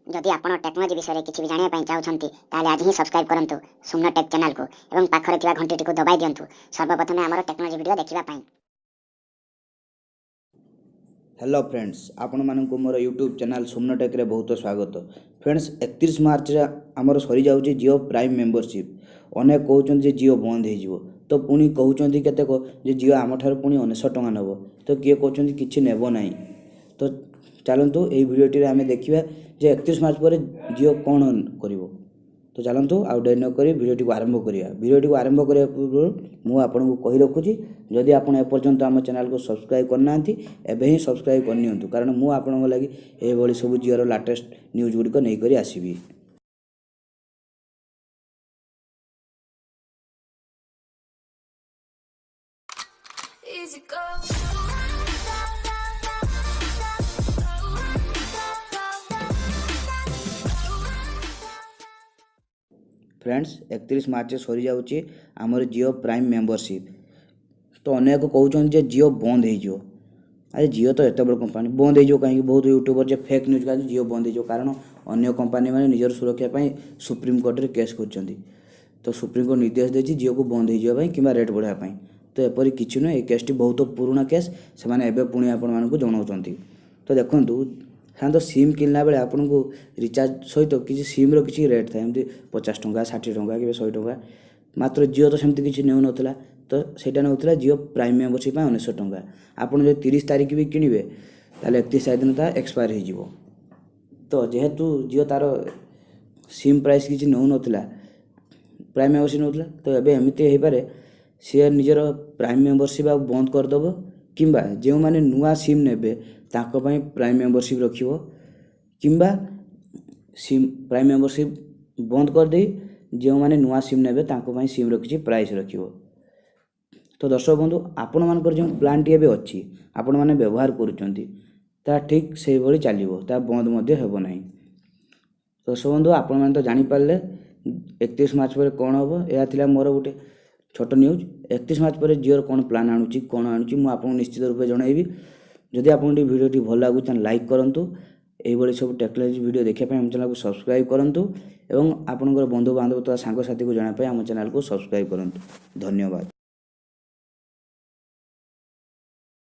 जदि आपण टेक्नोलोजी विषय किसी भी जानिया चाहते ताले आज ही सब्सक्राइब करंतु सुमन टेक चैनल को एवं पाखरे थिबा घंटी को दबाई दियंतु सर्वप्रथम हमर टेक्नोलोजी वीडियो देखिबा पई। हेलो फ्रेंड्स, आपण मानक मोर यूट्यूब चैनल सुमन टेक रे बहुत स्वागत। फ्रेंड्स 31 मार्च रे हमर सरी जाउची जियो प्राइम मेंबरशिप। अनेक कहउछन जे जियो बंद हे जिवो, तो पुनी कहउछन केते को जे जियो आम ठार पुनी 1900 टका नबो, तो किए कहउछन किछि नेबो नाही। तो चलंतु एई वीडियोटी रे हमें देखिबा जे 31 मार्च पर जियो कोन करिवो। तो चलंतु आउ डेर न करी वीडियोटी को आरंभ करिया। वीडियोटी को आरंभ करिया पूर्व मु आपन को कहि रखुची, जदि आपण ए पर्यंत हम चैनल को सब्सक्राइब करनांती एबे ही सब्सक्राइब करनियंतु, कारण मु आपन को लागि ए भली सब जियो रो लेटेस्ट न्यूज गुडी को नै करी आसीबी। Easy go। फ्रेंड्स 31 मार्च सरी जाउची हमर जियो प्राइम मेंबरशिप। तो अनेक कहउछन जे जियो बंद हे जियो। अरे जियो तो एत बड़ कंपनी बंद हे जियो कहीं बहुत यूट्यूबर जे फेक न्यूज का जियो बंद हे जियो, कारण अन्य कंपनी माने निजर सुरक्षा पई सुप्रीम कोर्ट रे केस करछंती। तो सुप्रीम कोर्ट निर्देश देछि जियो को बंद हे जियो पई किबा रेट बढ़ा पई। तो एपरि किछु नै, ए केसटी बहुत पुराना केस, से माने एबे पुणी आपण मानकु जणाउछंती। तो देखंतु हाँ, तो सिम किनला बेले आपन को रिचार्ज सहित किसी सिम रो किसी रेट था, एमती 50 टंका 60 टंका कि 100 टंका। मात्र जियो तो सेमती किसी नेउ नथला, तो सेटा नउथला जियो प्राइम मेंबरशिप 1900 टंका। आपन जो 30 तारिख भी किनिबे ताले 31 तारिख दिन ता एक्सपायर हे जिवो। तो जेहेतु जियो तार सिम प्राइस किसी नेउ नथला, प्राइम मेंबरशिप नउथला, तो एबे एमती हे पारे से निजर प्राइम मेंबरशिप आ बंद कर दबो, किंबा जे माने नुआ सिम नेबे ताको पई प्राइम मेंबरशिप रखिवो, किंबा सिम प्राइम मेंबरशिप बंद कर दे जे माने नुआ सिम नेबे ताको पई सिम रखिछि प्राइस रखिवो। तो दर्शक बंधु, आपण मानकर जो प्लान टी एबे अछि आपण माने व्यवहार करूचंती ता ठीक से भली चलिवो, ता बंद मध्ये हेबो नाही। दर्शक बंधु, आपण माने तो जानि पारले 31 मार्च पर कोन होबो। एहा थिला मोर गुटे छोट न्यूज। 31 मार्च पर जियो कोन प्लान आणुची कोन आणुची मु आपन निश्चित रूप जणाइबी। जदि आपन वीडियो भल लागु त लाइक करंतु, एही भली सब टेक्नोलॉजी वीडियो देखिया पय हम चैनल को सब्सक्राइब करंतु, एवं आपनकर बंधु बांधव तो सांग साथी को जणा पय हम चैनल को सब्सक्राइब करंतु। धन्यवाद।